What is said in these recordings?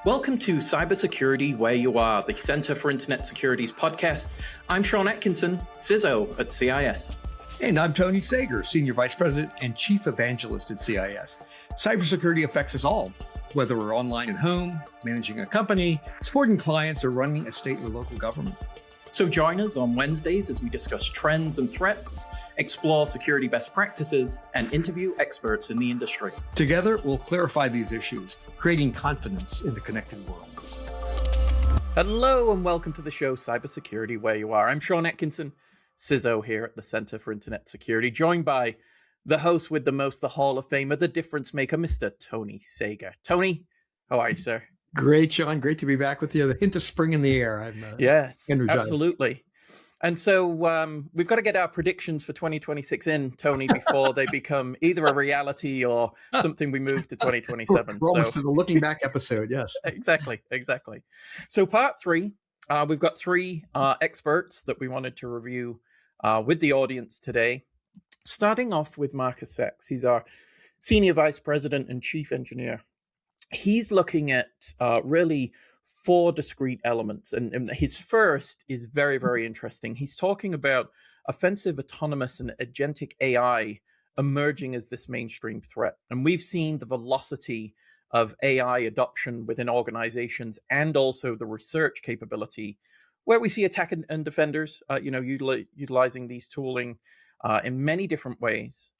Welcome to Cybersecurity Where You Are, the Center for Internet Security's podcast. I'm Sean Atkinson, CISO at CIS. And I'm Tony Sager, Senior Vice President and Chief Evangelist at CIS. Cybersecurity affects us all, whether we're online at home, managing a company, supporting clients, or running a state or local government. So join us on Wednesdays as we discuss trends and threats, explore security best practices, and interview experts in the industry. Together, we'll clarify these issues, creating confidence in the connected world. Hello and welcome to the show, Cybersecurity Where You Are. I'm Sean Atkinson, CISO here at the Center for Internet Security, joined by the host with the most, the Hall of Famer, the difference maker, Mr. Tony Sager. Tony, how are you, sir? Great, Sean. Great to be back with you. The hint of spring in the air. I'm yes, energized. Absolutely. And so we've got to get our predictions for 2026 in, Tony, before they become either a reality or something we move to 2027. We're almost to the looking back episode, yes. Exactly. So part three, we've got three experts that we wanted to review with the audience today. Starting off with Marcus Sachs. He's our Senior Vice President and Chief Engineer. He's looking at really four discrete elements. And his first is very, very interesting. He's talking about offensive, autonomous, and agentic AI emerging as this mainstream threat. And we've seen the velocity of AI adoption within organizations and also the research capability where we see attack and defenders, utilizing these tooling in many different ways.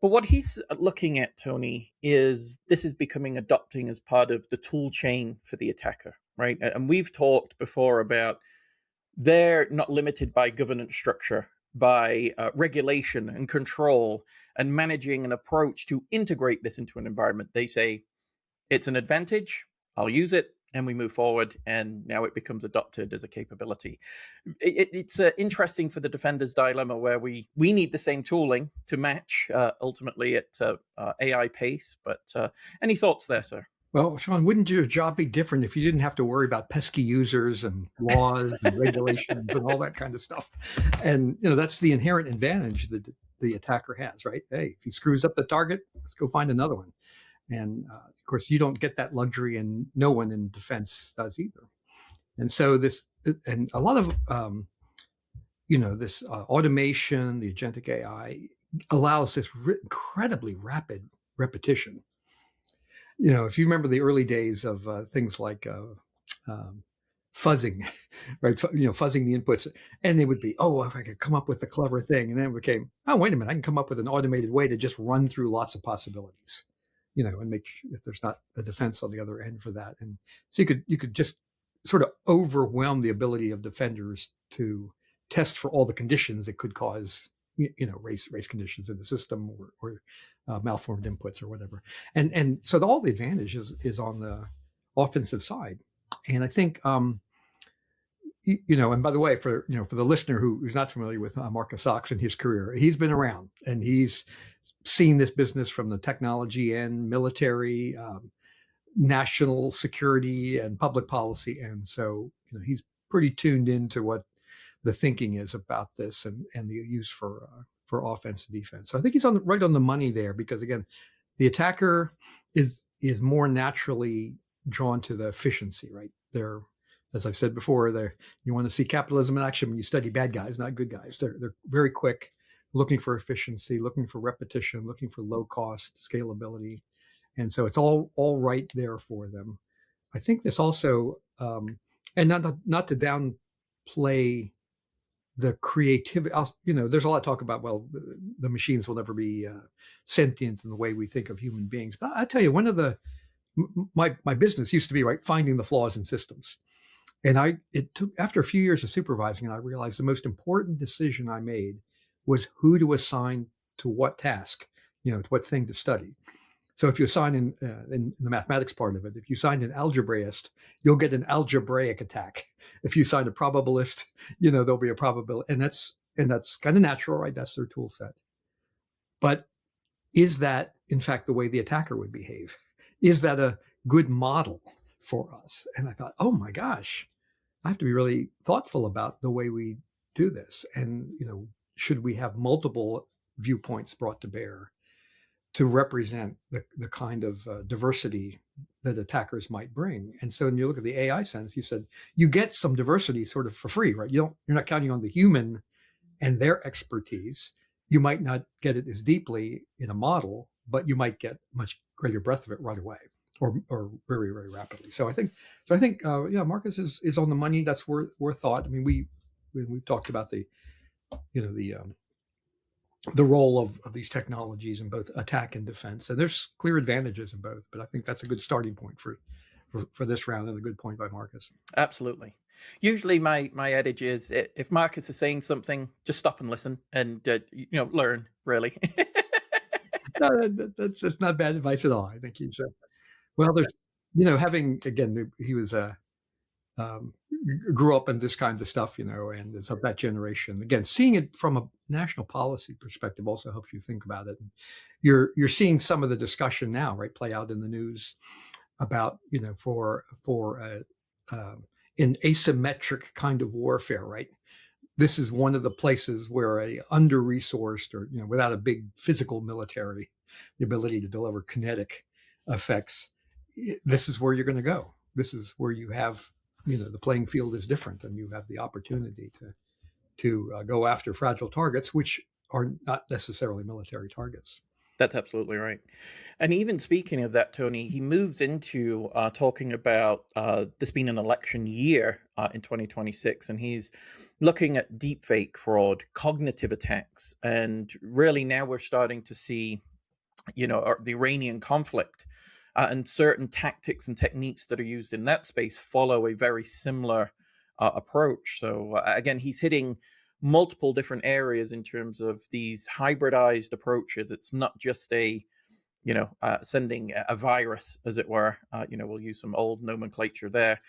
But what he's looking at, Tony, is this is adopting as part of the tool chain for the attacker, right? And we've talked before about they're not limited by governance structure, by regulation and control and managing an approach to integrate this into an environment. They say, it's an advantage, I'll use it, and we move forward, and now it becomes adopted as a capability. It's interesting for the defender's dilemma where we need the same tooling to match ultimately at AI pace. But any thoughts there, sir? Well, Sean, wouldn't your job be different if you didn't have to worry about pesky users and laws and regulations and all that kind of stuff? And that's the inherent advantage that the attacker has, right? Hey, if he screws up the target, let's go find another one. And of course, you don't get that luxury, and no one in defense does either. And so and a lot of, this automation, the agentic AI allows this incredibly rapid repetition. If you remember the early days of things like fuzzing, right? Fuzzing the inputs, and they would be, if I could come up with a clever thing, and then it became, wait a minute, I can come up with an automated way to just run through lots of possibilities. And make sure if there's not a defense on the other end for that. And so you could just sort of overwhelm the ability of defenders to test for all the conditions that could cause, race conditions in the system or malformed inputs or whatever. And so all the advantage is on the offensive side. And I think, and by the way, for the listener who's not familiar with Marcus Sachs and his career, he's been around and he's seen this business from the technology and military, national security and public policy. And so, he's pretty tuned into what the thinking is about this and the use for offense and defense. So I think he's right on the money there, because again, the attacker is more naturally drawn to the efficiency, right? They're, as I've said before, you want to see capitalism in action when you study bad guys, not good guys. They're very quick, looking for efficiency, looking for repetition, looking for low cost, scalability. And so it's all right there for them. I think this also, and not to downplay the creativity, there's a lot of talk about, the machines will never be sentient in the way we think of human beings. But I tell you, one of my business used to be, right, finding the flaws in systems. And it took, after a few years of supervising, and I realized the most important decision I made was who to assign to what task, to what thing to study. So if you assign in the mathematics part of it, if you assign an algebraist, you'll get an algebraic attack. If you assign a probabilist, there'll be a probability, and that's kind of natural, right? That's their tool set. But is that in fact the way the attacker would behave? Is that a good model for us? And I thought, oh my gosh, I have to be really thoughtful about the way we do this. And, should we have multiple viewpoints brought to bear to represent the kind of diversity that attackers might bring. And so when you look at the AI sense, you said you get some diversity sort of for free, right? You're not counting on the human and their expertise. You might not get it as deeply in a model, but you might get much greater breadth of it right away, or very, very rapidly. So I think yeah, Marcus is on the money. That's worth thought. I mean, we've talked about the role of these technologies in both attack and defense, and there's clear advantages in both. But I think that's a good starting point for this round, and a good point by Marcus. Absolutely. Usually my adage is, if Marcus is saying something, just stop and listen and learn, really. No, that's not bad advice at all. I think he's well, there's having, again, he was grew up in this kind of stuff, and is of that generation. Again, seeing it from a national policy perspective also helps you think about it. You're seeing some of the discussion now, right, play out in the news about for an asymmetric kind of warfare, right? This is one of the places where a under-resourced, or without a big physical military, the ability to deliver kinetic effects, this is where you're going to go. This is where you have, the playing field is different, and you have the opportunity to go after fragile targets, which are not necessarily military targets. That's absolutely right. And even speaking of that, Tony, he moves into talking about this being an election year in 2026, and he's looking at deepfake fraud, cognitive attacks, and really now we're starting to see, the Iranian conflict and certain tactics and techniques that are used in that space follow a very similar approach. So again, he's hitting multiple different areas in terms of these hybridized approaches. It's not just sending a virus, as it were. We'll use some old nomenclature there.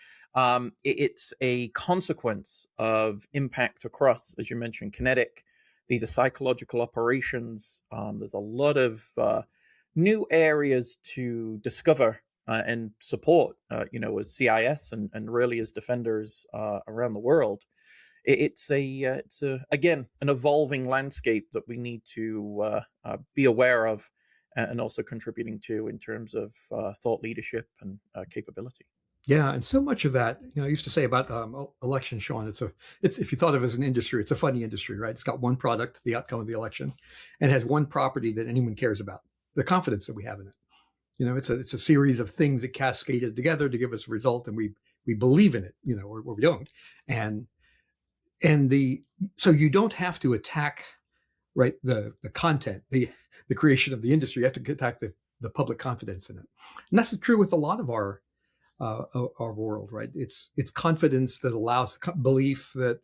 It's a consequence of impact across, as you mentioned, kinetic. These are psychological operations. There's a lot of new areas to discover and support, as CIS and really as defenders around the world. It's again an evolving landscape that we need to be aware of, and also contributing to in terms of thought leadership and capability. Yeah, and so much of that, I used to say about election, Sean, it's if you thought of it as an industry, it's a funny industry, right? It's got one product, the outcome of the election, and has one property that anyone cares about, the confidence that we have in it. It's a series of things that cascaded together to give us a result, and we believe in it, or we don't. So you don't have to attack, right, the content, the creation of the industry. You have to attack the public confidence in it, and that's true with a lot of our world, right? It's confidence that allows belief that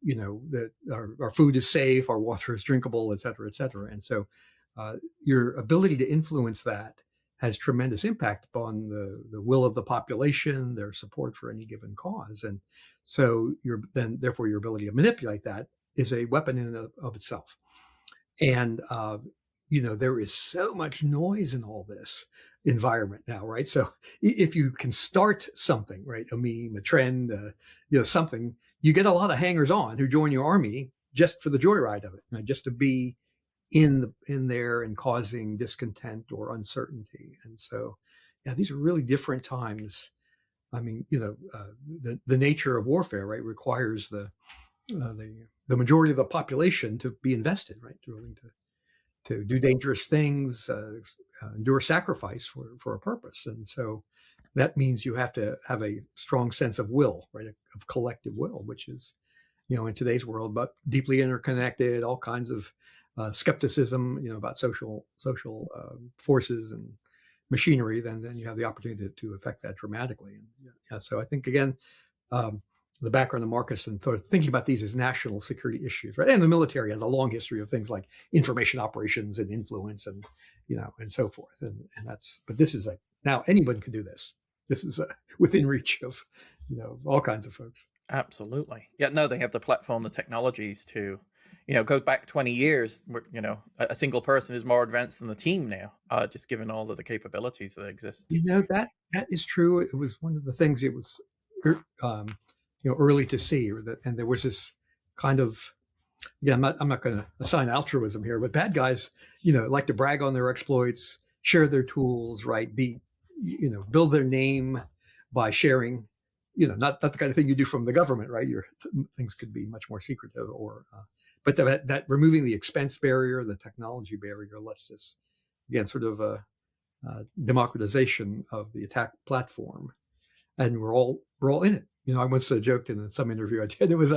that our food is safe, our water is drinkable, et cetera, et cetera. And so your ability to influence that has tremendous impact upon the will of the population, their support for any given cause. And so therefore your ability to manipulate that is a weapon in and of itself. And there is so much noise in all this environment now, right? So if you can start something, right, a meme, a trend, something, you get a lot of hangers on who join your army just for the joyride of it, right? Just to be in there and causing discontent or uncertainty. And so, yeah, these are really different times. I mean, the nature of warfare, right, requires the majority of the population to be invested, right, willing to do dangerous things, endure sacrifice for a purpose. And so that means you have to have a strong sense of will, right, of collective will, which is, in today's world, but deeply interconnected, all kinds of skepticism, about social forces and machinery. Then you have the opportunity to affect that dramatically. And so I think, again, the background of Marcus and thinking about these as national security issues, right? And the military has a long history of things like information operations and influence, and and so forth. And but this is now anyone can do this. This is within reach of all kinds of folks. Absolutely, yeah. No, they have the platform, the technologies to, go back 20 years. Where, a single person is more advanced than the team now, just given all of the capabilities that exist. That is true. It was one of the things it was. Early to see, and there was this kind of, I'm not going to assign altruism here, but bad guys, like to brag on their exploits, share their tools, right? Be, build their name by sharing, not the kind of thing you do from the government, right? Your things could be much more secretive, but that removing the expense barrier, the technology barrier, lets this, again, sort of a democratization of the attack platform, and we're all in it. I once joked in some interview I did, it was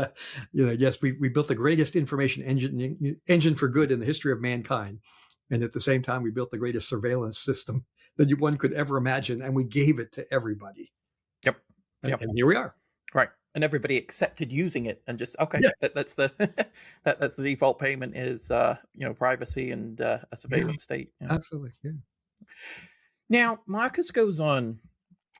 yes, we built the greatest information engine for good in the history of mankind, and at the same time we built the greatest surveillance system that one could ever imagine, and we gave it to everybody. Yep. And here we are. Right. And everybody accepted using it, and just that's the that's the default payment is privacy and a surveillance state. Absolutely. Yeah. Now Marcus goes on,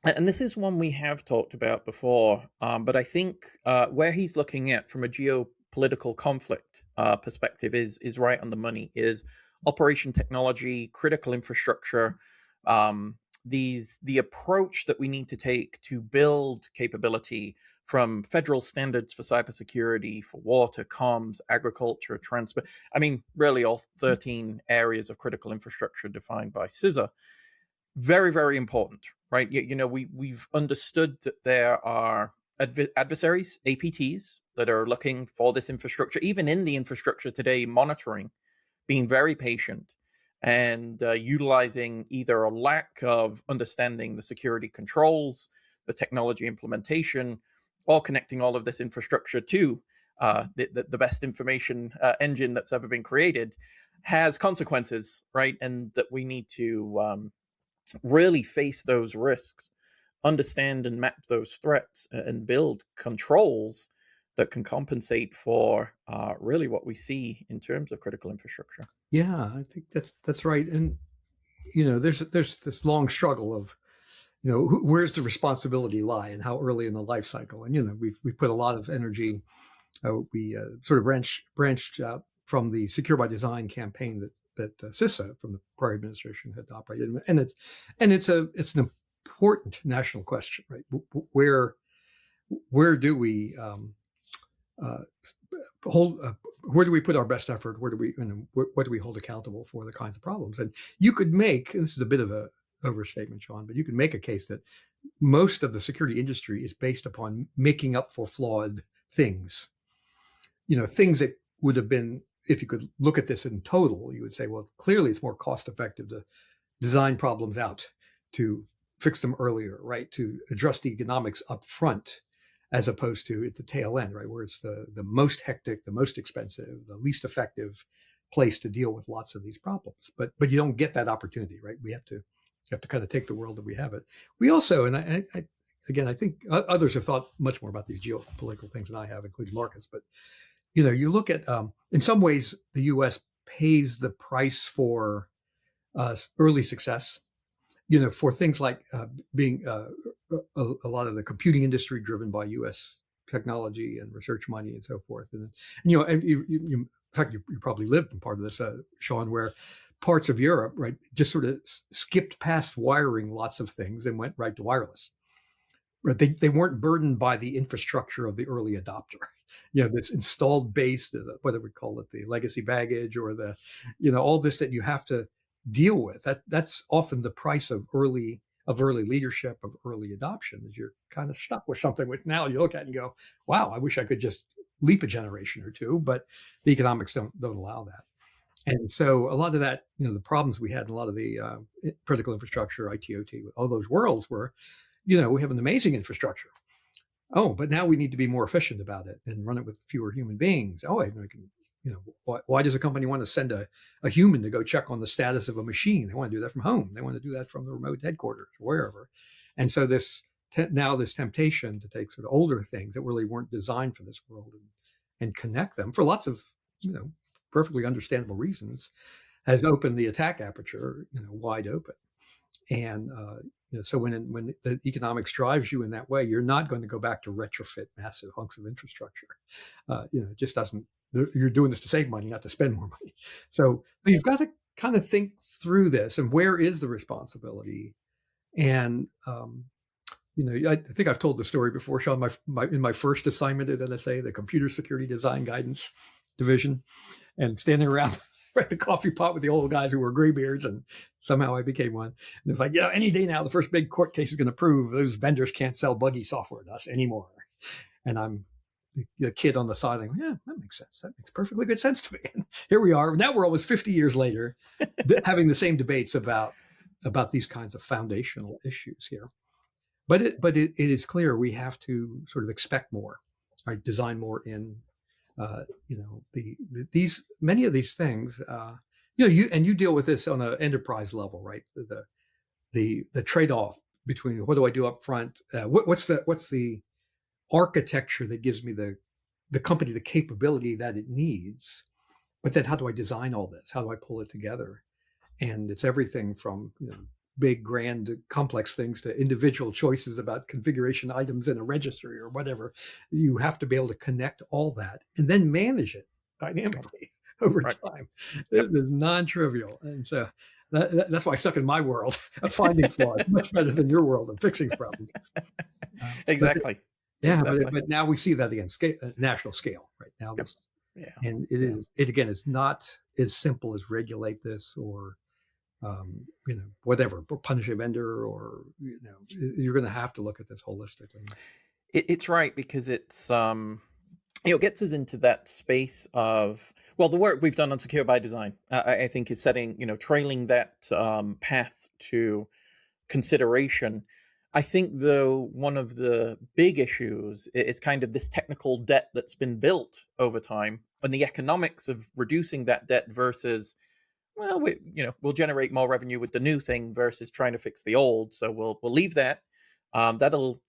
and this is one we have talked about before, but I think where he's looking at from a geopolitical conflict perspective is right on the money. Is operation technology, critical infrastructure, the approach that we need to take to build capability from federal standards for cybersecurity, for water, comms, agriculture, transport. I mean, really all 13 areas of critical infrastructure defined by CISA. Very, very important, right? We've understood that there are adversaries, APTs, that are looking for this infrastructure, even in the infrastructure today, monitoring, being very patient, and utilizing either a lack of understanding the security controls, the technology implementation, or connecting all of this infrastructure to the best information engine that's ever been created, has consequences, right? And that we need to really face those risks, understand and map those threats, and build controls that can compensate for really what we see in terms of critical infrastructure. Yeah, I think that's right. And there's this long struggle of where's the responsibility lie and how early in the life cycle. And we put a lot of energy. We sort of branched out from the Secure by Design campaign that CISA from the prior administration had operated, and it's an important national question, right? Where do we where do we put our best effort? What do we hold accountable for the kinds of problems? And you could make, and this is a bit of a overstatement, Sean, but you could make a case that most of the security industry is based upon making up for flawed things. Things that would have been, if you could look at this in total, you would say, well, clearly it's more cost effective to design problems out, to fix them earlier, right? To address the economics up front, as opposed to at the tail end, right? Where it's the most hectic, the most expensive, the least effective place to deal with lots of these problems. But you don't get that opportunity, right? We have to kind of take the world that we have it. We also, and I think others have thought much more about these geopolitical things than I have, including Marcus. But you look at, in some ways, the U.S. pays the price for early success. For things like being a lot of the computing industry driven by U.S. technology and research money and so forth. And in fact, you probably lived in part of this, Sean, where parts of Europe, right, just sort of skipped past wiring lots of things and went right to wireless. Right, they weren't burdened by the infrastructure of the early adopter. This installed base, whatever we call it, the legacy baggage, or the, all this that you have to deal with. That's often the price of early leadership, of early adoption, is you're kind of stuck with something which now you look at and go, wow, I wish I could just leap a generation or two, but the economics don't allow that. And so a lot of that, the problems we had in a lot of the critical infrastructure, ITOT, all those worlds were, we have an amazing infrastructure. Oh, but now we need to be more efficient about it and run it with fewer human beings. Oh, I can, why does a company want to send a human to go check on the status of a machine? They want to do that from home. They want to do that from the remote headquarters or wherever. And so this temptation to take sort of older things that really weren't designed for this world and connect them for lots of, perfectly understandable reasons, has opened the attack aperture, wide open. And so when the economics drives you in that way, you're not going to go back to retrofit massive hunks of infrastructure. It just doesn't. You're doing this to save money, not to spend more money. So you've got to kind of think through this and where is the responsibility. And I think I've told the story before, Sean. In my first assignment at NSA, the Computer Security Design Guidance Division, and standing around right, the coffee pot with the old guys who were graybeards, and somehow I became one. And it's like, yeah, any day now, the first big court case is going to prove those vendors can't sell buggy software to us anymore. And I'm the kid on the side, like, yeah, that makes sense. That makes perfectly good sense to me. And here we are. Now we're almost 50 years later, having the same debates about these kinds of foundational issues here. But it is clear we have to sort of expect more, right? Design more in, these many of these things. You deal with this on an enterprise level, right? The trade-off between what do I do up front? What's the architecture that gives me the company the capability that it needs, but then how do I design all this? How do I pull it together? And it's everything from big, grand, complex things to individual choices about configuration items in a registry or whatever. You have to be able to connect all that and then manage it dynamically over time. Yep. It's non-trivial. And so that's why I stuck in my world of finding flaws much better than your world of fixing problems. Exactly. Exactly. But now we see that again, national scale, right now. Yep. And it is not as simple as regulate this or whatever, punish a vendor, or you're going to have to look at this holistically. It's right, because it's it gets us into that space of, well, the work we've done on secure by design, I think, is setting, trailing that path to consideration. I think, though, one of the big issues is kind of this technical debt that's been built over time, and the economics of reducing that debt versus, well, we'll generate more revenue with the new thing versus trying to fix the old. So we'll leave that. It'll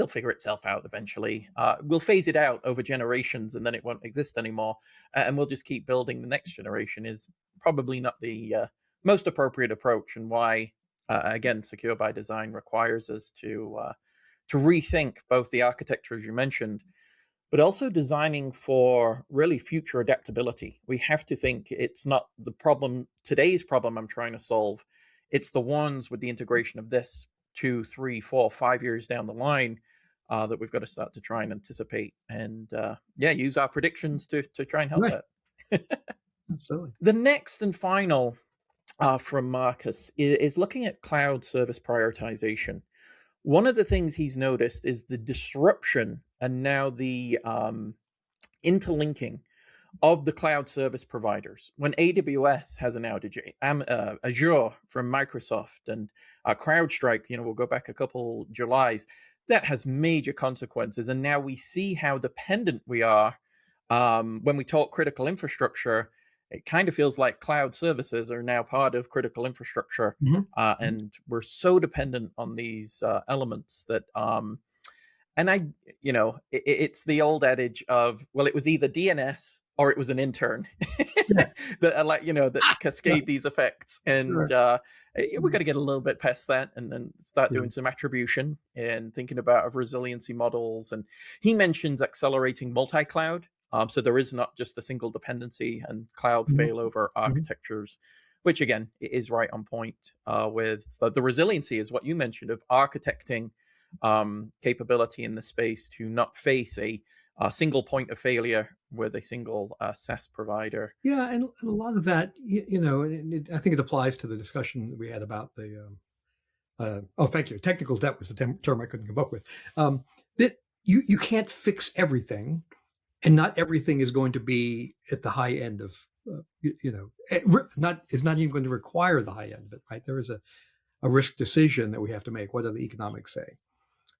figure itself out eventually. We'll phase it out over generations, and then it won't exist anymore. And we'll just keep building the next generation is probably not the most appropriate approach, and why, again, secure by design requires us to rethink both the architecture, as you mentioned, but also designing for really future adaptability. We have to think it's not today's problem I'm trying to solve. It's the ones with the integration of this 2, 3, 4, 5 years down the line that we've got to start to try and anticipate and use our predictions to try and help that. Absolutely. The next and final from Marcus is looking at cloud service prioritization. One of the things he's noticed is the disruption and now the interlinking of the cloud service providers. When AWS has an outage, Azure from Microsoft, and CrowdStrike, we'll go back a couple Julys, that has major consequences. And now we see how dependent we are. When we talk critical infrastructure, it kind of feels like cloud services are now part of critical infrastructure. Mm-hmm. And we're so dependent on these elements that, it's the old adage of, well, it was either DNS or it was an intern that cascade these effects. And we got to get a little bit past that and then start doing some attribution and thinking about resiliency models. And he mentions accelerating multi-cloud. So there is not just a single dependency and cloud failover architectures, which again is right on point with the resiliency is what you mentioned of architecting capability in the space to not face a single point of failure with a single SaaS provider. Yeah, and a lot of that, I think it applies to the discussion that we had about the. Thank you. Technical debt was the term I couldn't come up with. That you can't fix everything. And not everything is going to be at the high end of, is not even going to require the high end of it, right? There is a risk decision that we have to make. What do the economics say?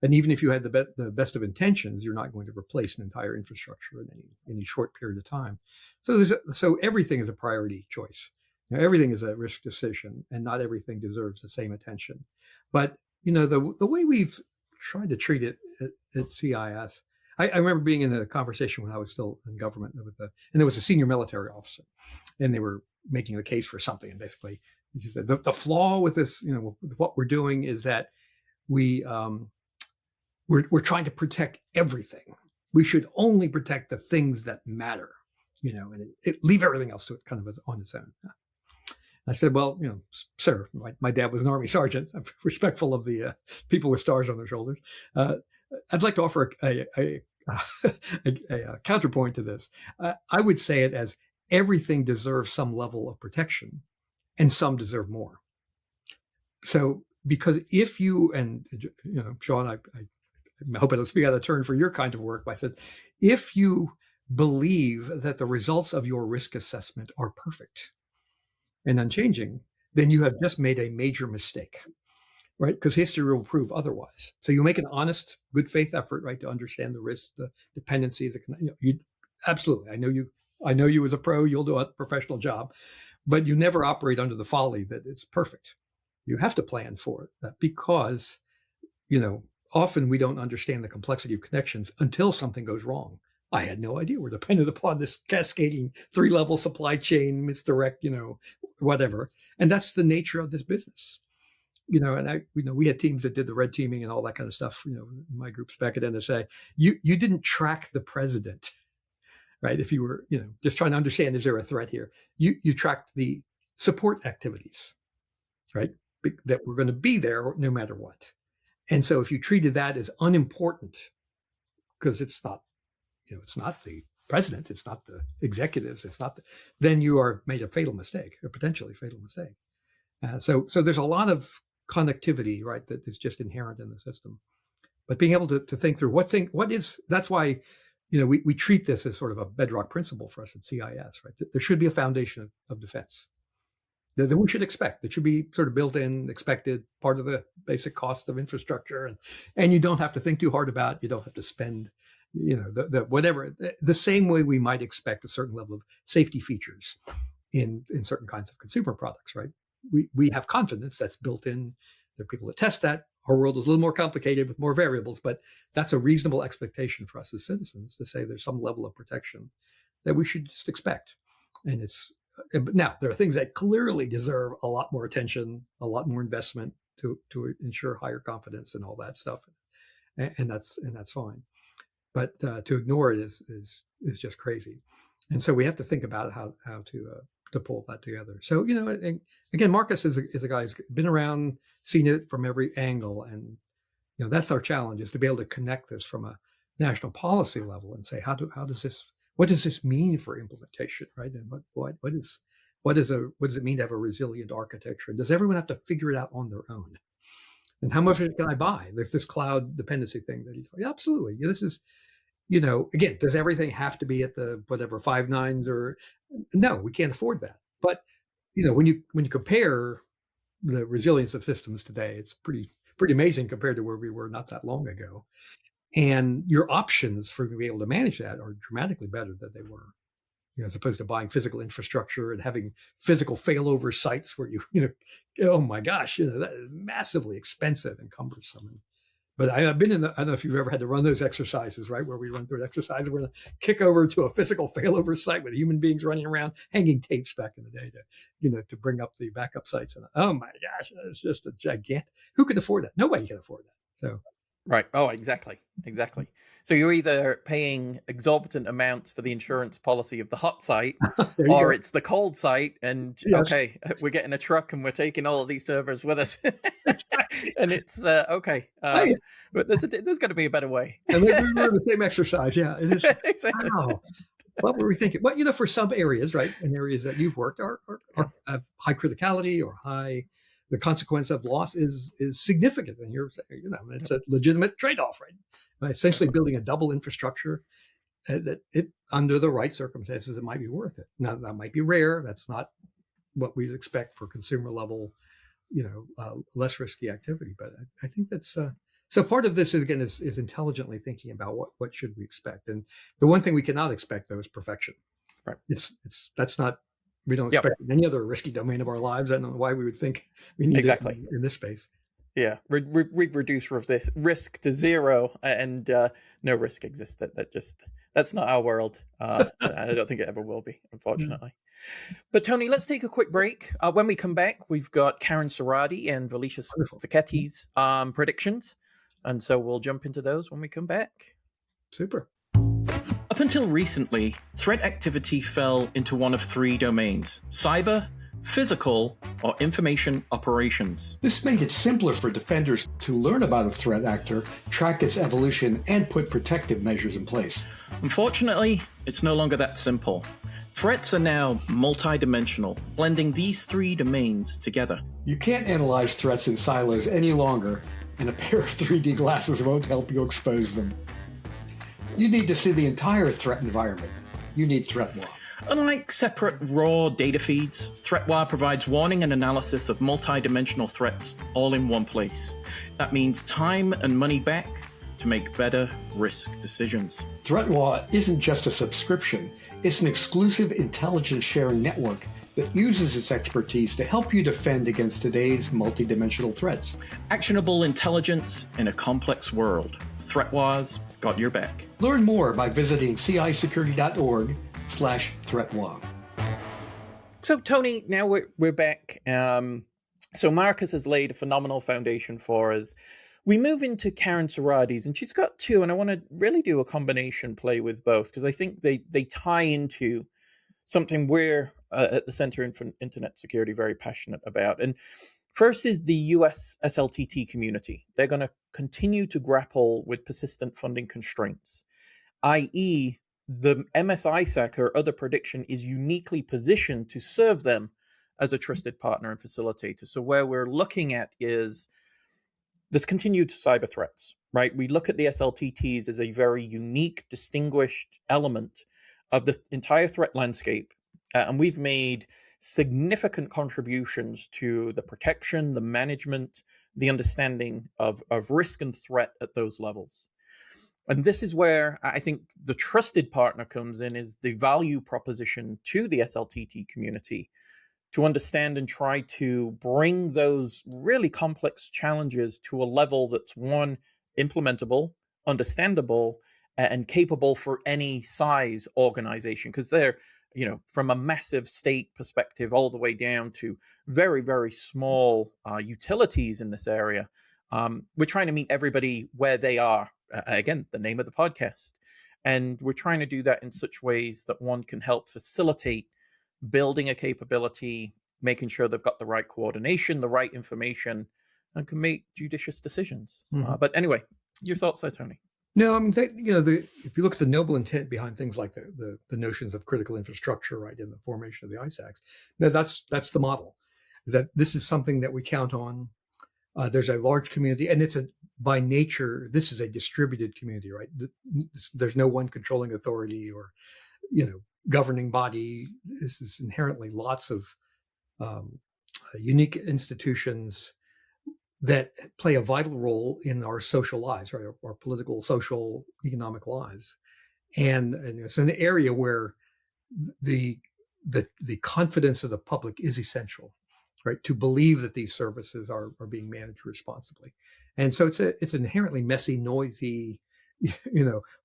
And even if you had the best of intentions, you're not going to replace an entire infrastructure in any short period of time. So everything is a priority choice. Everything is a risk decision, and not everything deserves the same attention. But the way we've tried to treat it at CIS. I remember being in a conversation when I was still in government and there was a senior military officer, and they were making a case for something. And basically, she said the flaw with this, with what we're doing is that we're trying to protect everything. We should only protect the things that matter, and leave everything else to it kind of on its own. I said, well, sir, my dad was an Army sergeant. I'm respectful of the people with stars on their shoulders. I'd like to offer a counterpoint to this. I would say it as everything deserves some level of protection, and some deserve more. So, because if you, and Sean, I hope I don't speak out of turn for your kind of work, but I said, if you believe that the results of your risk assessment are perfect and unchanging, then you have just made a major mistake, right? Because history will prove otherwise. So you make an honest, good faith effort, right, to understand the risks, the dependencies. You absolutely. I know you as a pro, you'll do a professional job, but you never operate under the folly that it's perfect. You have to plan for it because, often we don't understand the complexity of connections until something goes wrong. I had no idea we're dependent upon this cascading 3-level supply chain, misdirect, whatever. And that's the nature of this business. And we had teams that did the red teaming and all that kind of stuff, in my groups back at NSA. You didn't track the president, right? If you were, just trying to understand, is there a threat here? You tracked the support activities, right? That were going to be there no matter what. And so if you treated that as unimportant, because it's not the president, it's not the executives, then you are made a fatal mistake, a potentially fatal mistake. So there's a lot of connectivity, right, that is just inherent in the system. But being able to think through that's why, we treat this as sort of a bedrock principle for us at CIS, right? There should be a foundation of defense that we should expect. That should be sort of built in, expected, part of the basic cost of infrastructure. And you don't have to think too hard about, you don't have to spend, the same way we might expect a certain level of safety features in certain kinds of consumer products, right? We have confidence that's built in. There are people that test that. Our world is a little more complicated with more variables, but that's a reasonable expectation for us as citizens to say there's some level of protection that we should just expect. And now there are things that clearly deserve a lot more attention, a lot more investment to ensure higher confidence and all that stuff, and that's fine. But to ignore it is just crazy. And so we have to think about how to pull that together. So again, Marcus is a guy who's been around, seen it from every angle, and that's our challenge, is to be able to connect this from a national policy level and say what does this mean for implementation, right? And what does it mean to have a resilient architecture? And does everyone have to figure it out on their own? And how much can I buy? There's this cloud dependency thing that he's like, absolutely. This is, again, does everything have to be at the whatever 5 nines or no? We can't afford that. But when you compare the resilience of systems today, it's pretty amazing compared to where we were not that long ago. And your options for being able to manage that are dramatically better than they were, as opposed to buying physical infrastructure and having physical failover sites where oh my gosh, that is massively expensive and cumbersome. But I've been I don't know if you've ever had to run those exercises, right? Where we run through an exercise where we kick over to a physical failover site with human beings running around, hanging tapes back in the day to bring up the backup sites. And oh my gosh, it's just a gigantic. Who can afford that? Nobody can afford that. So. Right. Oh, exactly. So you're either paying exorbitant amounts for the insurance policy of the hot site, or it's the cold site, and okay, we're getting a truck and we're taking all of these servers with us, and it's okay. But there's got to be a better way. And we were in the same exercise, yeah. It is, exactly. Wow. What were we thinking? Well, for some areas, right, and areas that you've worked are have high criticality or high. The consequence of loss is significant, and you're saying, it's a legitimate trade-off, right? By essentially building a double infrastructure that under the right circumstances, it might be worth it. Now, that might be rare. That's not what we'd expect for consumer level, less risky activity. But I think that's so. Part of this is intelligently thinking about what should we expect, and the one thing we cannot expect though is perfection. Right. That's not. We don't expect any other risky domain of our lives. I don't know why we would think we need it in this space. Yeah, we'd reduce risk to zero, and no risk exists. That's not our world. I don't think it ever will be, unfortunately. But Tony, let's take a quick break. When we come back, we've got Karen Serrati and Valisha Ficchetti's predictions, and so we'll jump into those when we come back. Super. Up until recently, threat activity fell into one of 3 domains: cyber, physical, or information operations. This made it simpler for defenders to learn about a threat actor, track its evolution, and put protective measures in place. Unfortunately, it's no longer that simple. Threats are now multidimensional, blending these three domains together. You can't analyze threats in silos any longer, and a pair of 3D glasses won't help you expose them. You need to see the entire threat environment. You need ThreatWire. Unlike separate raw data feeds, ThreatWire provides warning and analysis of multidimensional threats all in one place. That means time and money back to make better risk decisions. ThreatWire isn't just a subscription. It's an exclusive intelligence sharing network that uses its expertise to help you defend against today's multidimensional threats. Actionable intelligence in a complex world. ThreatWire's got your back. Learn more by visiting cisecurity.org/ThreatWire. So, Tony, now we're back. So Marcus has laid a phenomenal foundation for us. We move into Karen Serrades, and she's got two, and I want to really do a combination play with both, because I think they tie into something we're at the Center for Internet Security very passionate about. And first is the US SLTT community. They're going to continue to grapple with persistent funding constraints, i.e., the MSISAC or other prediction is uniquely positioned to serve them as a trusted partner and facilitator. So where we're looking at is there's continued cyber threats, right? We look at the SLTTs as a very unique, distinguished element of the entire threat landscape. And we've made significant contributions to the protection, the management, the understanding of risk and threat at those levels. And this is where I think the trusted partner comes in, is the value proposition to the SLTT community to understand and try to bring those really complex challenges to a level that's, one, implementable, understandable, and capable for any size organization. Because they're, from a massive state perspective all the way down to very, very small utilities in this area. We're trying to meet everybody where they are. Again, the name of the podcast. And we're trying to do that in such ways that one can help facilitate building a capability, making sure they've got the right coordination, the right information, and can make judicious decisions. Mm-hmm. But anyway, your thoughts there, Tony? No, I mean, if you look at the noble intent behind things like the notions of critical infrastructure, right, in the formation of the ISACs, no, that's the model. Is that this is something that we count on. There's a large community, and by nature, this is a distributed community, right? There's no one controlling authority or, governing body. This is inherently lots of unique institutions that play a vital role in our social lives, right? Our political, social, economic lives. And it's an area where the confidence of the public is essential, right? To believe that these services are being managed responsibly. And so it's an inherently messy, noisy,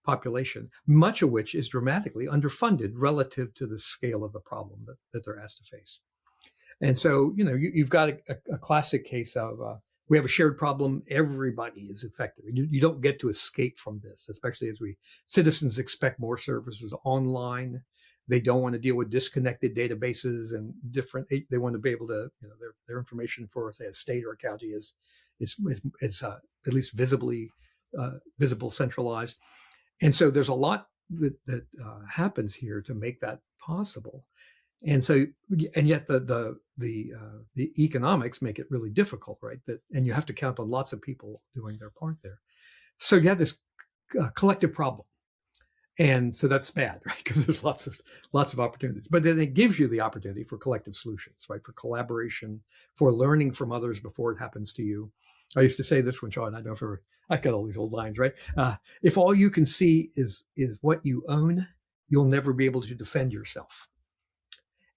population, much of which is dramatically underfunded relative to the scale of the problem that they're asked to face. And so, you've got a classic case of, we have a shared problem. Everybody is affected. You don't get to escape from this, especially as citizens expect more services online. They don't want to deal with disconnected databases and they want to be able to, their information for, say, a state or a county is at least visible, centralized. And so there's a lot that happens here to make that possible. And so, and yet the economics make it really difficult, right? And you have to count on lots of people doing their part there. So you have this collective problem, and so that's bad, right? Because there's lots of opportunities. But then it gives you the opportunity for collective solutions, right? For collaboration, for learning from others before it happens to you. I used to say this one, Sean. I've got all these old lines, right? If all you can see is what you own, you'll never be able to defend yourself.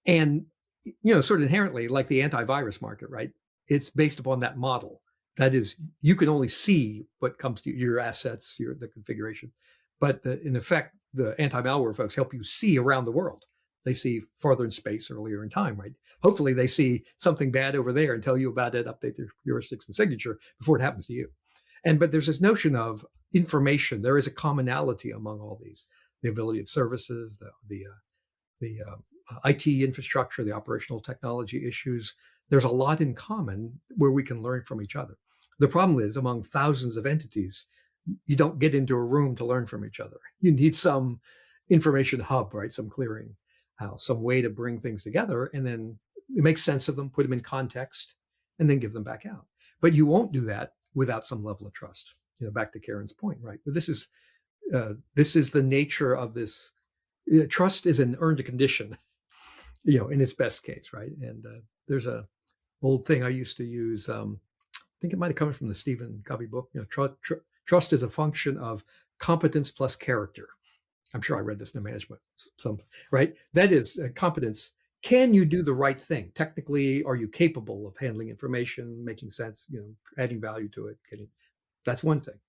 And, sort of inherently, like the antivirus market, right? It's based upon that model. That is, you can only see what comes to your assets, the configuration. But in effect, the anti-malware folks help you see around the world. They see farther in space, earlier in time, right? Hopefully they see something bad over there and tell you about it, update their heuristics and signature before it happens to you. But there's this notion of information. There is a commonality among all these: the ability of services, the IT infrastructure, the operational technology issues. There's a lot in common where we can learn from each other. The problem is, among thousands of entities, you don't get into a room to learn from each other. You need some information hub, right? Some clearing somehow, some way to bring things together, and then make sense of them, put them in context, and then give them back out. But you won't do that without some level of trust. Back to Karen's point, right? But this is the nature of this. Trust is an earned condition, in its best case, right? And there's a old thing I used to use. I think it might have come from the Stephen Covey book. Trust is a function of competence plus character. I'm sure I read this in management, right? That is competence. Can you do the right thing? Technically, are you capable of handling information, making sense, adding value to it? That's one thing.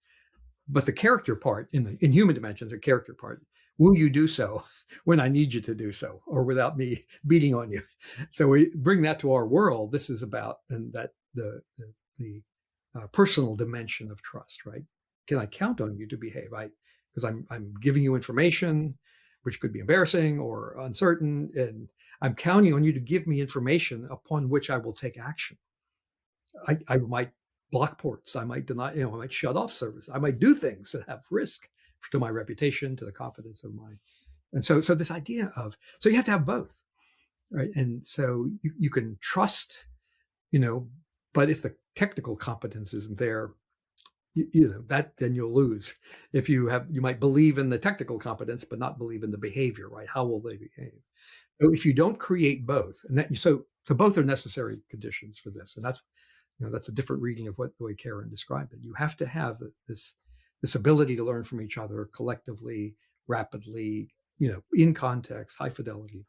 But the character part, in human dimensions, the character part, will you do so when I need you to do so, or without me beating on you? So we bring that to our world. This is about the personal dimension of trust, right? Can I count on you to behave? Right? Because I'm giving you information, which could be embarrassing or uncertain, and I'm counting on you to give me information upon which I will take action. I might block ports. I might deny, I might shut off service. I might do things that have risk to my reputation, to the confidence of and so this idea of, so you have to have both, right? And so you can trust, but if the technical competence isn't there, then you'll lose. If you might believe in the technical competence, but not believe in the behavior, right? How will they behave? So if you don't create both, and so both are necessary conditions for this, and that's a different reading of the way Karen described it. You have to have this ability to learn from each other collectively, rapidly, in context, high fidelity.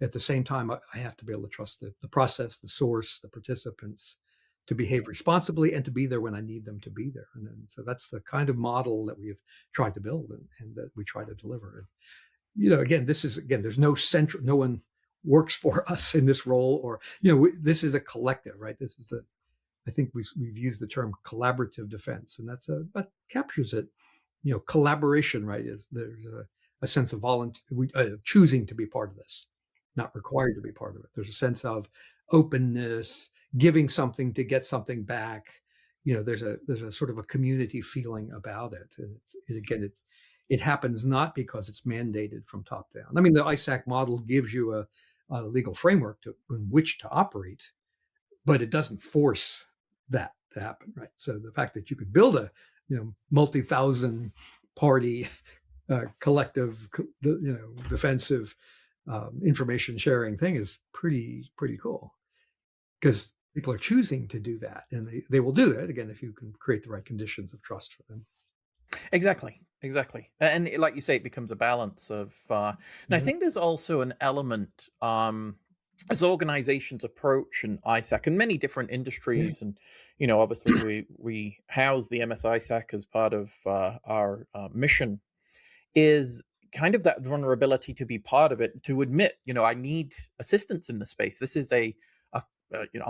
At the same time, I have to be able to trust the process, the source, the participants, to behave responsibly and to be there when I need them to be there. And then, so that's the kind of model that we have tried to build and that we try to deliver. And, again, there's no one works for us in this role, or, this is a collective, right? This is I think we've used the term collaborative defense, and that captures it. Collaboration, right? There's a sense of choosing to be part of this, not required to be part of it. There's a sense of openness, giving something to get something back. There's a sort of a community feeling about it, and it happens not because it's mandated from top down. I mean, the ISAC model gives you a legal framework in which to operate, but it doesn't force that to happen, right? So the fact that you could build a multi-thousand party collective defensive information sharing thing is pretty cool, because people are choosing to do that, and they will do that again if you can create the right conditions of trust for them. Exactly. And like you say, it becomes a balance of and I think there's also an element as organizations approach and ISAC and many different industries, and obviously we house the MS ISAC as part of our mission, is kind of that vulnerability to be part of it, to admit, I need assistance in this space. This is a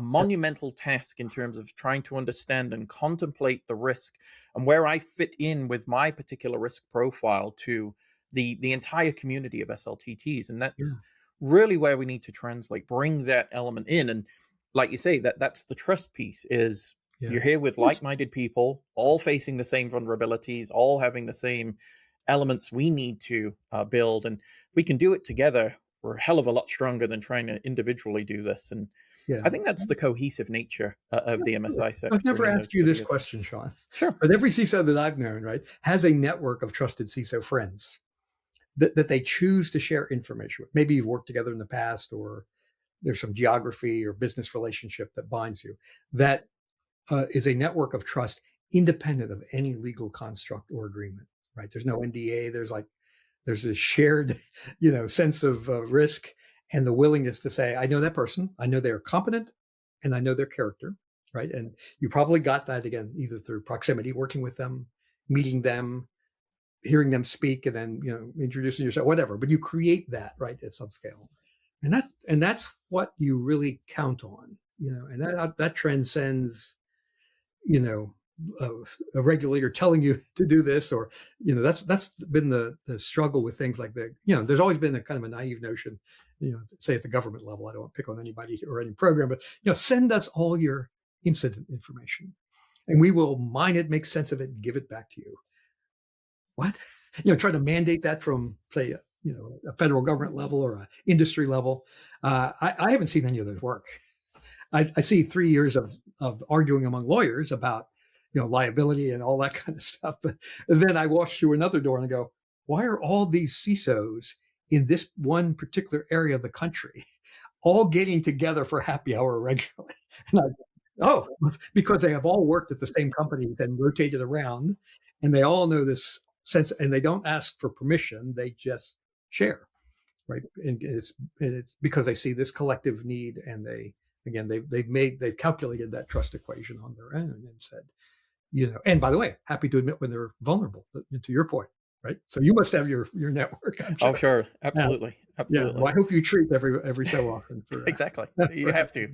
monumental task in terms of trying to understand and contemplate the risk and where I fit in with my particular risk profile to the entire community of SLTTs. And that's really where we need to bring that element in. And like you say, that's the trust piece is you're here with like-minded people, all facing the same vulnerabilities, all having the same elements we need to build. And we can do it together. We're a hell of a lot stronger than trying to individually do this. And I think that's the cohesive nature of the MS ISAC. I've never asked you this question, Sean. Sure. But every CISO that I've known, right, has a network of trusted CISO friends that they choose to share information with. Maybe you've worked together in the past, or there's some geography or business relationship that binds you. That is a network of trust independent of any legal construct or agreement, right? There's no NDA. There's a shared, sense of risk and the willingness to say, I know that person, I know they're competent, and I know their character, right? And you probably got that, again, either through proximity, working with them, meeting them, hearing them speak, and then, introducing yourself, whatever. But you create that, right, at some scale. And that's what you really count on, and that transcends, a regulator telling you to do this, or that's been the struggle with things like that. There's always been a kind of a naive notion, say at the government level. I don't want to pick on anybody or any program, but send us all your incident information, and we will mine it, make sense of it, and give it back to you. What? Try to mandate that from, say, a federal government level or a industry level. I haven't seen any of those work. I see 3 years of arguing among lawyers about liability and all that kind of stuff. But then I walk through another door and I go, why are all these CISOs in this one particular area of the country all getting together for happy hour regularly? And because they have all worked at the same companies and rotated around, and they all know this sense, and they don't ask for permission, they just share, right? And it's because they see this collective need, and they've calculated that trust equation on their own and said, and by the way, happy to admit when they're vulnerable, to your point, right? So you must have your network. I'm sure. Oh, sure. Absolutely. Absolutely. Yeah. Well, I hope you treat every so often. For, exactly. You have to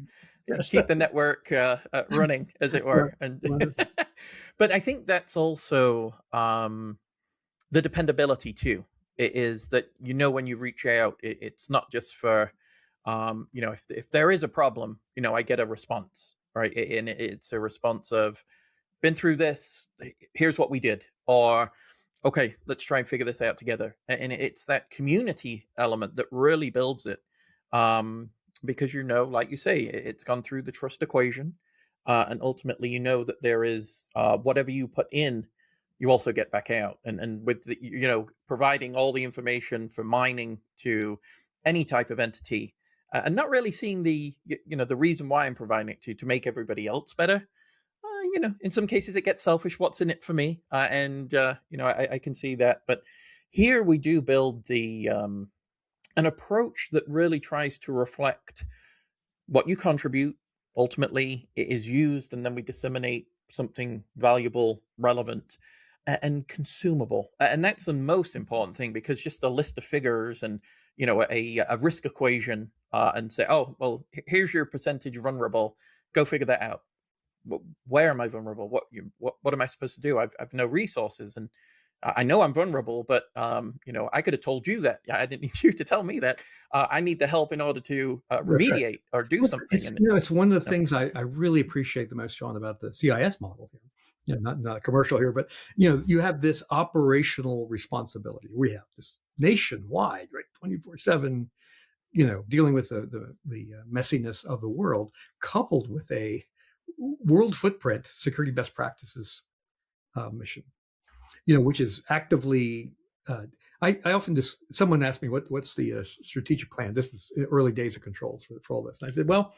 keep the network running, as it were. And but I think that's also the dependability too. It is that, when you reach out, it's not just for, if there is a problem, I get a response, right? And it's a response of, been through this, here's what we did, or okay, let's try and figure this out together. And it's that community element that really builds it, because like you say, it's gone through the trust equation, and ultimately that there is whatever you put in, you also get back out, and with the, providing all the information for mining to any type of entity, and not really seeing the the reason why I'm providing it to make everybody else better. In some cases it gets selfish. What's in it for me? I can see that. But here we do build the an approach that really tries to reflect what you contribute. Ultimately, it is used, and then we disseminate something valuable, relevant, and consumable. And that's the most important thing, because just a list of figures and a risk equation, and say, oh well, here's your percentage vulnerable. Go figure that out. Where am I vulnerable? What am I supposed to do? I've no resources, and I know I'm vulnerable, but I could have told you that. I didn't need you to tell me that. I need the help in order to remediate or do something. It's one of the things I really appreciate the most, John, about the CIS model here. Not a commercial here, but you have this operational responsibility. We have this nationwide, right, 24/7, dealing with the messiness of the world, coupled with a world footprint security best practices mission, which is actively. I often someone asked me what's the strategic plan. This was early days of controls for all this, and I said, well,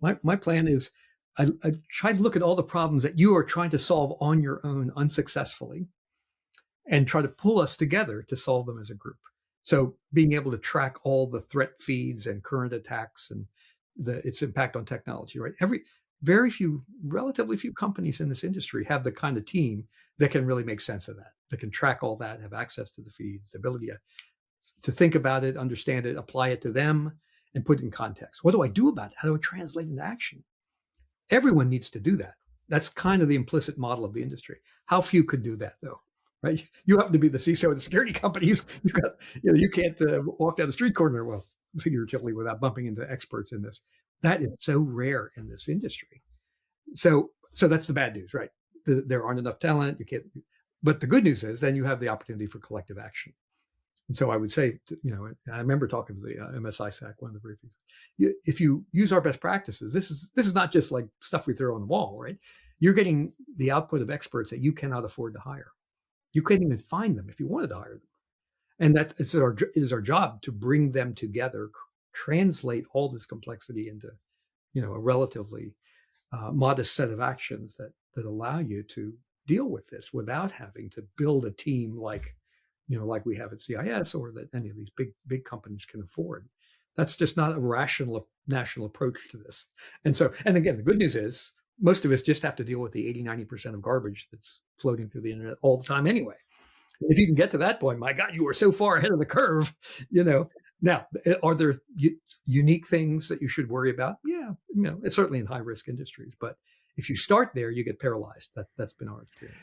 my plan is I try to look at all the problems that you are trying to solve on your own unsuccessfully, and try to pull us together to solve them as a group. So being able to track all the threat feeds and current attacks and its impact on technology, right? Relatively few companies in this industry have the kind of team that can really make sense of that can track all that, have access to the feeds, the ability to think about it, understand it, apply it to them, and put it in context. What do I do about it? How do I translate into action? Everyone needs to do that. That's kind of the implicit model of the industry. How few could do that, though, right? You happen to be the CISO of the security companies. You can't walk down the street corner, well, figuratively, without bumping into experts in this. That is so rare in this industry. So that's the bad news, right? There aren't enough talent. You can't. But the good news is then you have the opportunity for collective action. And so I would say, I remember talking to the MSISAC, one of the briefings. If you use our best practices, this is not just like stuff we throw on the wall, right? You're getting the output of experts that you cannot afford to hire. You couldn't even find them if you wanted to hire them. And it is our job to bring them together, translate all this complexity into, a relatively modest set of actions that allow you to deal with this without having to build a team like we have at CIS, or that any of these big companies can afford. That's just not a rational national approach to this. And again, the good news is most of us just have to deal with the 80-90% of garbage that's floating through the internet all the time anyway. If you can get to that point, my God, you are so far ahead of the curve, Now, are there unique things that you should worry about? Yeah, it's certainly in high risk industries. But if you start there, you get paralyzed. That's been our experience.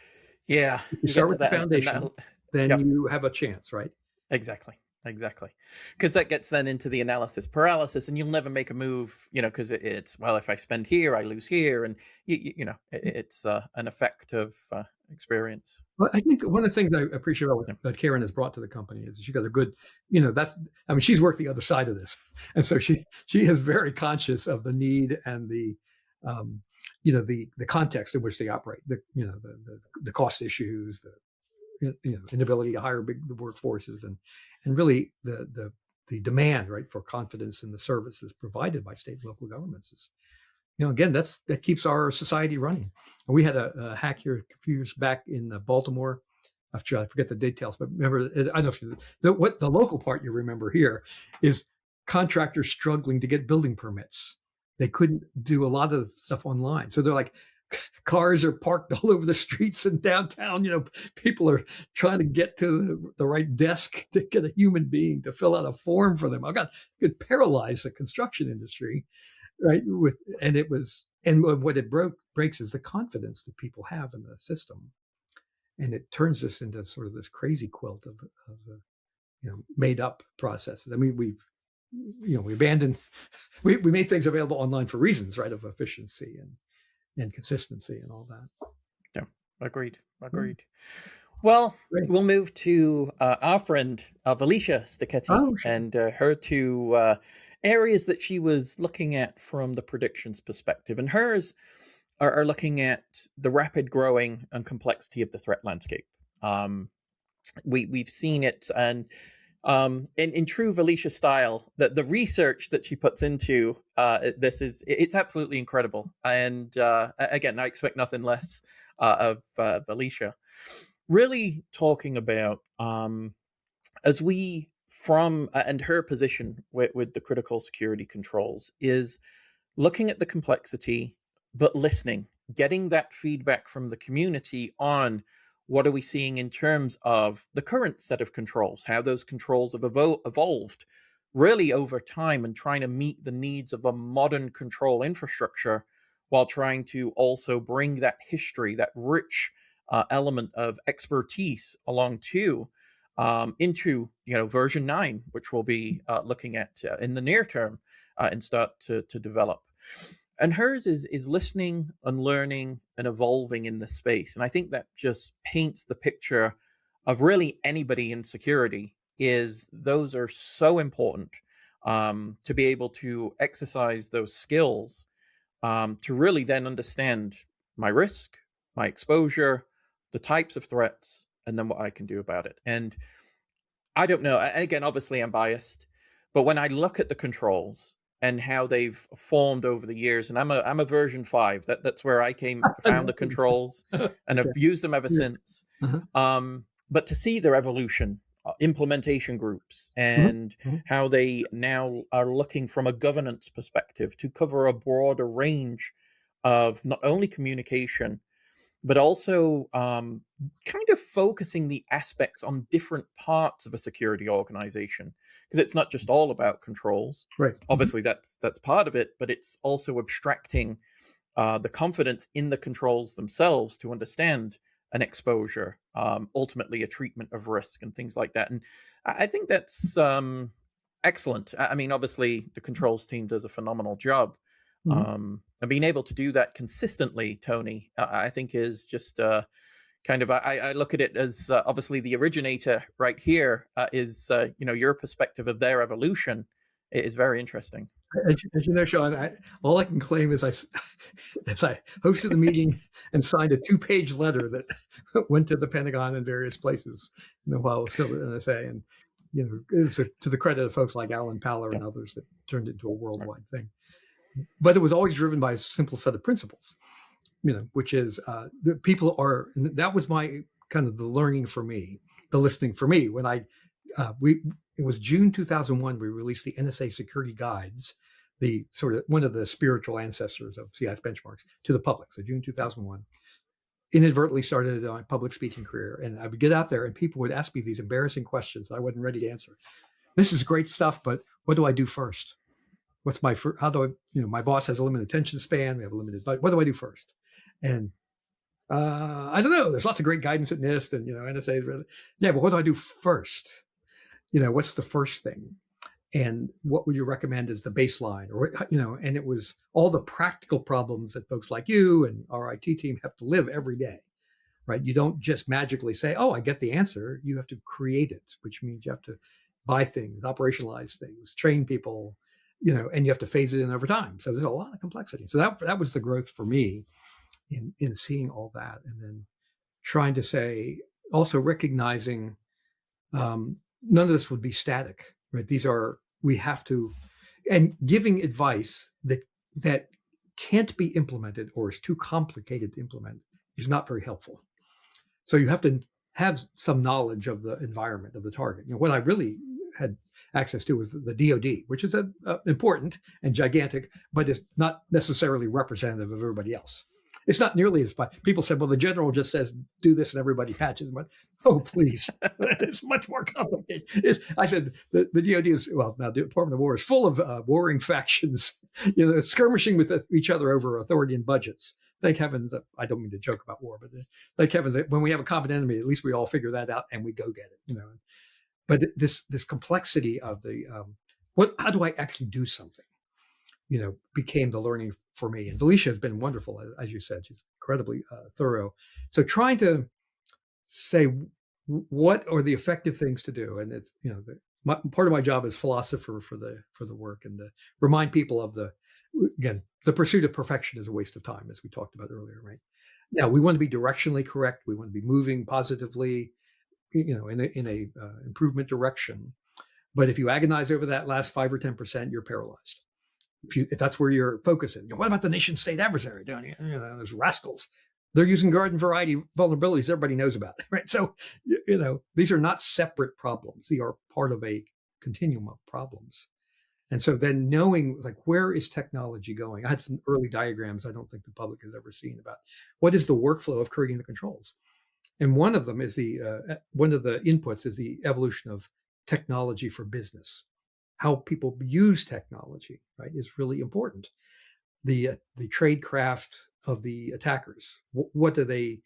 Yeah. If you start with the foundation, then you have a chance, right? Exactly. Because that gets then into the analysis paralysis, and you'll never make a move, because it's, well, if I spend here, I lose here. And, it's an effect of experience. Well, I think one of the things I appreciate about what Karen has brought to the company is she got a good, she's worked the other side of this. And so she is very conscious of the need and the context in which they operate, the cost issues, the inability to hire the workforces, and really the demand, right, for confidence in the services provided by state and local governments is, again, that keeps our society running. And we had a hack here a few years back in Baltimore. I forget the details, but remember, I don't know if what the local part you remember here is contractors struggling to get building permits. They couldn't do a lot of the stuff online. So they're like, cars are parked all over the streets in downtown. People are trying to get to the right desk to get a human being to fill out a form for them. It could paralyze the construction industry. Right. What it breaks is the confidence that people have in the system. And it turns this into sort of this crazy quilt of made up processes. I mean, we made things available online for reasons, right, of efficiency and consistency and all that. Yeah, agreed. Well, great. We'll move to our friend Alicia Sticchetti and her two areas that she was looking at from the predictions perspective. And hers are looking at the rapid growing and complexity of the threat landscape. We've seen it, and in true Alicia style, that the research that she puts into it's absolutely incredible. And again, I expect nothing less of Alicia. Really talking about and her position with the critical security controls is looking at the complexity, but listening, getting that feedback from the community on what are we seeing in terms of the current set of controls, how those controls have evolved really over time, and trying to meet the needs of a modern control infrastructure while trying to also bring that history, that rich element of expertise along too, into version 9, which we'll be looking at in the near term and start to develop. And hers is listening and learning and evolving in this space. And I think that just paints the picture of really anybody in security. Is those are so important to be able to exercise those skills to really then understand my risk, my exposure, the types of threats, and then what I can do about it. And I don't know, again, obviously I'm biased, but when I look at the controls and how they've formed over the years, and I'm a version 5, that's where I found the controls, and I've used them ever since. But to see their evolution, implementation groups, and how they now are looking from a governance perspective to cover a broader range of not only communication, but also kind of focusing the aspects on different parts of a security organization, because it's not just all about controls. Right. Obviously, that's part of it, but it's also abstracting the confidence in the controls themselves to understand an exposure, ultimately a treatment of risk and things like that. And I think that's excellent. I mean, obviously, the controls team does a phenomenal job. And being able to do that consistently, Tony, I think is just kind of, I look at it as obviously the originator right here is, your perspective of their evolution is very interesting. As you know, Sean, all I can claim is I hosted the meeting and signed a 2-page letter that went to the Pentagon and various places while I was still at NSA. And, it was to the credit of folks like Alan Paller and others that turned it into a worldwide thing. But it was always driven by a simple set of principles, which is that people are, and that was my kind of the learning for me, the listening for me. When it was June 2001, we released the NSA security guides, the sort of one of the spiritual ancestors of CIS benchmarks, to the public. So June 2001, inadvertently started my public speaking career. And I would get out there and people would ask me these embarrassing questions I wasn't ready to answer. This is great stuff, but what do I do first? What's how do I, my boss has a limited attention span. We have a limited budget. What do I do first? And I don't know. There's lots of great guidance at NIST and, NSA is really, but what do I do first? What's the first thing? And what would you recommend as the baseline? Or, and it was all the practical problems that folks like you and our IT team have to live every day. right? You don't just magically say, oh, I get the answer. You have to create it, which means you have to buy things, operationalize things, train people, and you have to phase it in over time. So there's a lot of complexity. So that was the growth for me in seeing all that, and then trying to say, also recognizing none of this would be static, right? We have to, and giving advice that can't be implemented or is too complicated to implement is not very helpful. So you have to have some knowledge of the environment of the target. What I really had access to was the DoD, which is important and gigantic, but is not necessarily representative of everybody else. It's not nearly as bad. People said, well, the general just says, do this and everybody patches. But, oh, please. It's much more complicated. I said, the DoD is, well, now the Department of War is full of warring factions, skirmishing with each other over authority and budgets. Thank heavens, I don't mean to joke about war, but thank heavens, when we have a common enemy, at least we all figure that out and we go get it. But this complexity of the, how do I actually do something? Became the learning for me. And Felicia has been wonderful, as you said. She's incredibly thorough. So trying to say what are the effective things to do, and it's part of my job as philosopher for the work, and to remind people of the pursuit of perfection is a waste of time, as we talked about earlier, right? Now we want to be directionally correct. We want to be moving positively, in a improvement direction. But if you agonize over that last 5 or 10%, you're paralyzed. If that's where you're focusing. What about the nation state adversary down here? There's rascals. They're using garden variety vulnerabilities everybody knows about, right? So, these are not separate problems. They are part of a continuum of problems. And so then knowing, where is technology going? I had some early diagrams I don't think the public has ever seen about what is the workflow of creating the controls. And one of them is one of the inputs is the evolution of technology for business. How people use technology, right, is really important. The tradecraft of the attackers. What are they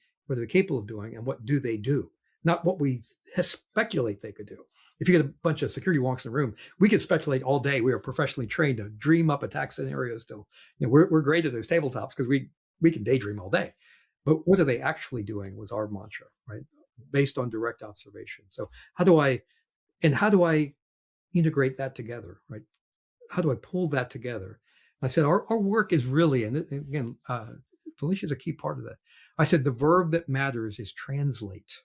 capable of doing, and what do they do? Not what we speculate they could do. If you get a bunch of security wonks in a room, we could speculate all day. We are professionally trained to dream up attack scenarios. We're great at those tabletops because we can daydream all day. But what are they actually doing was our mantra, right? Based on direct observation. So how do I integrate that together, right? How do I pull that together? I said, our work is really, and again, Felicia is a key part of that. I said, the verb that matters is translate.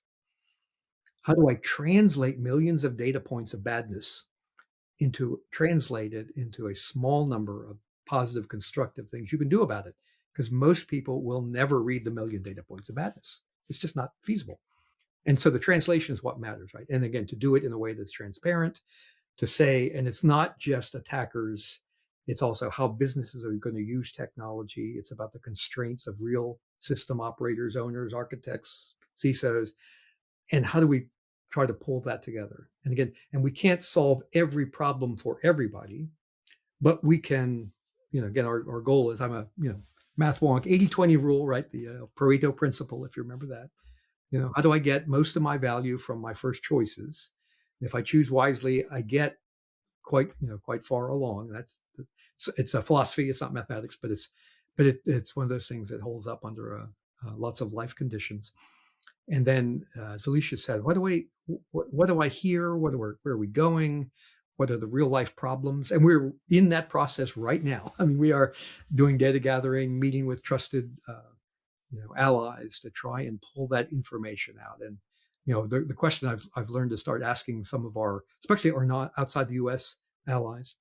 How do I translate millions of data points of badness translated into a small number of positive, constructive things you can do about it? Because most people will never read the million data points of badness. It's just not feasible. And so the translation is what matters, right? And again, to do it in a way that's transparent, to say, and it's not just attackers, it's also how businesses are going to use technology. It's about the constraints of real system operators, owners, architects, CISOs, and how do we try to pull that together? And again, and we can't solve every problem for everybody, but we can, again, our goal is, I'm a, math wonk, 80-20 rule, right? The Pareto principle, if you remember that. How do I get most of my value from my first choices? If I choose wisely, I get quite far along. It's a philosophy. It's not mathematics, but it's one of those things that holds up under lots of life conditions. And then Felicia said, what do I hear? Where are we going? What are the real life problems? And we're in that process right now. I mean, we are doing data gathering, meeting with trusted allies to try and pull that information out. And the question I've learned to start asking some of our, especially our not outside the U.S. allies,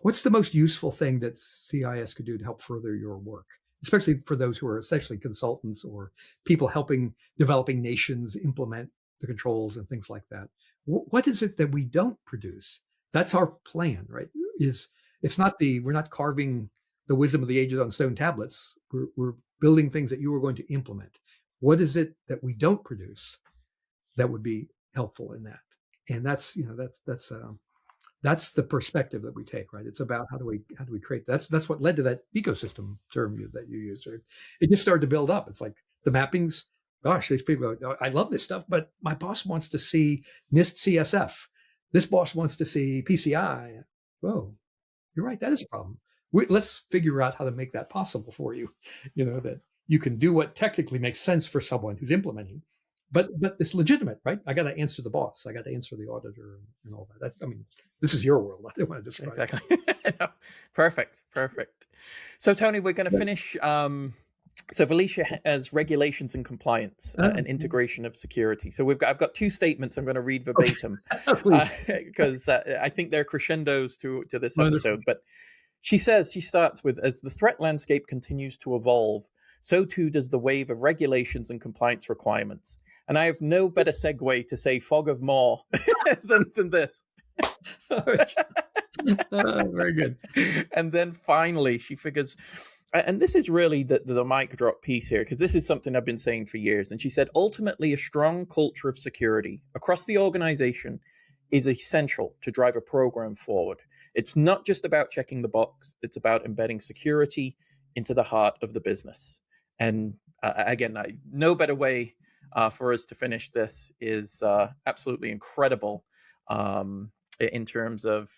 what's the most useful thing that CIS could do to help further your work, especially for those who are essentially consultants or people helping developing nations implement the controls and things like that? What is it that we don't produce? That's our plan, right? We're not carving the wisdom of the ages on stone tablets. We're building things that you are going to implement. What is it that we don't produce that would be helpful in that? And that's the perspective that we take, right? It's about how do we create that's what led to that ecosystem term that you used. Right? It just started to build up. It's like the mappings. Gosh, these people, I love this stuff, but my boss wants to see NIST CSF. This boss wants to see PCI. Whoa, you're right. That is a problem. Let's figure out how to make that possible for you. That you can do what technically makes sense for someone who's implementing, but it's legitimate, right? I got to answer the boss. I got to answer the auditor and all that. This is your world. I don't want to describe exactly. No, perfect. So Tony, we're going to finish. So Felicia has regulations and compliance and integration of security. So I've got two statements I'm going to read verbatim because I think they're crescendos to this episode. But she starts with, as the threat landscape continues to evolve, so too does the wave of regulations and compliance requirements. And I have no better segue to say fog of more than this. Very good. And then finally, she figures, and this is really the mic drop piece here, because this is something I've been saying for years. And she said, ultimately, a strong culture of security across the organization is essential to drive a program forward. It's not just about checking the box. It's about embedding security into the heart of the business. And again, no better way for us to finish this is absolutely incredible in terms of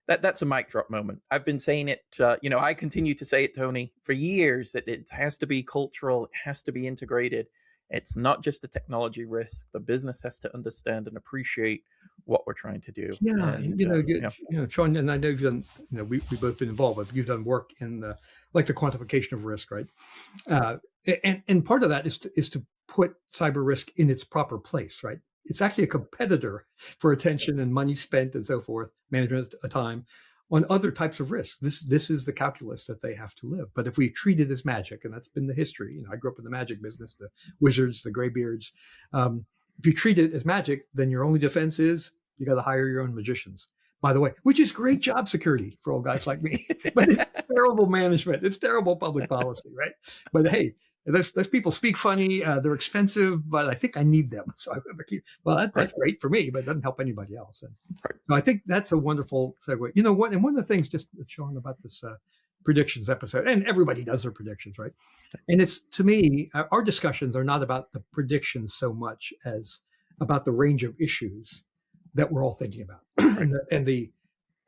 that's a mic drop moment. I've been saying it, I continue to say it, Tony, for years, that it has to be cultural, it has to be integrated. It's not just a technology risk. The business has to understand and appreciate what we're trying to do. Yeah, and, Sean, and I know you've done, we've both been involved, but you've done work in the quantification of risk, right? And part of that is to put cyber risk in its proper place, right? It's actually a competitor for attention and money spent and so forth, management of time, on other types of risks. This is the calculus that they have to live. But if we treat it as magic, and that's been the history, I grew up in the magic business, the wizards, the graybeards. If you treat it as magic, then your only defense is you got to hire your own magicians. By the way, which is great job security for old guys like me, but it's terrible management. It's terrible public policy, right? But hey, those people speak funny. They're expensive, but I think I need them. So that's great for me, but it doesn't help anybody else. And so I think that's a wonderful segue. You know what? And one of the things, just Sean, about this predictions episode, and everybody does their predictions, right? And it's, to me, our discussions are not about the predictions so much as about the range of issues that we're all thinking about, and the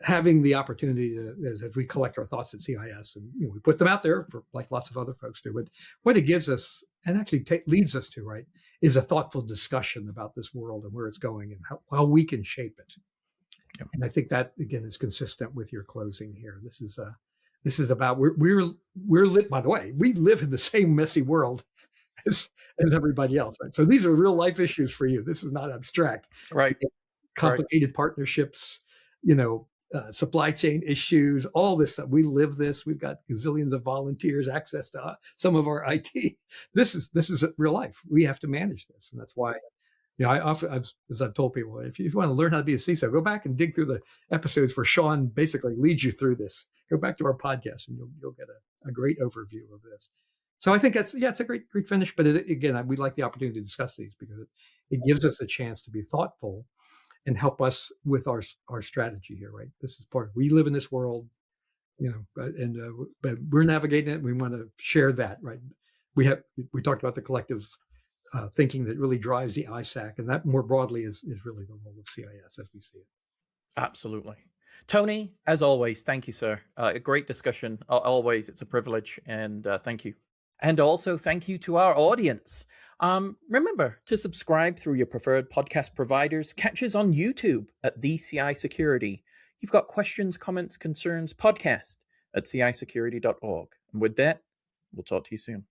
having the opportunity to, as we collect our thoughts at CIS, and we put them out there for, like lots of other folks do. But what it gives us, and actually leads us to, right, is a thoughtful discussion about this world and where it's going and how we can shape it. Yep. And I think that, again, is consistent with your closing here. This is about we're lit. By the way, we live in the same messy world as everybody else, right? So these are real life issues for you. This is not abstract, right? Complicated partnerships, supply chain issues, all this stuff. We live this. We've got gazillions of volunteers, access to some of our IT. This is real life. We have to manage this, and that's why, I often, as I've told people, if you want to learn how to be a CISO, go back and dig through the episodes where Sean basically leads you through this. Go back to our podcast, and you'll get a great overview of this. So I think it's a great finish. But again, we like the opportunity to discuss these because it gives us a chance to be thoughtful and help us with our strategy here, right? This is part we live in this world, but we're navigating it. We want to share that, right? We talked about the collective thinking that really drives the ISAC, and that more broadly is really the role of CIS as we see it. Absolutely. Tony, as always, thank you, sir. A great discussion. Always, it's a privilege, and thank you. And also thank you to our audience. Remember to subscribe through your preferred podcast providers. Catch us on YouTube at The CI Security. You've got questions, comments, concerns, podcast at cisecurity.org. And with that, we'll talk to you soon.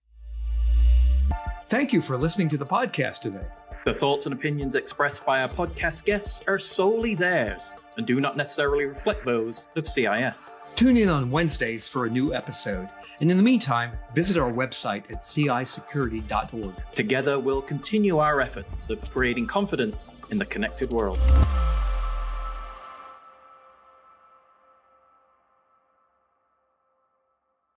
Thank you for listening to the podcast today. The thoughts and opinions expressed by our podcast guests are solely theirs and do not necessarily reflect those of CIS. Tune in on Wednesdays for a new episode. And in the meantime, visit our website at cisecurity.org. Together, we'll continue our efforts of creating confidence in the connected world.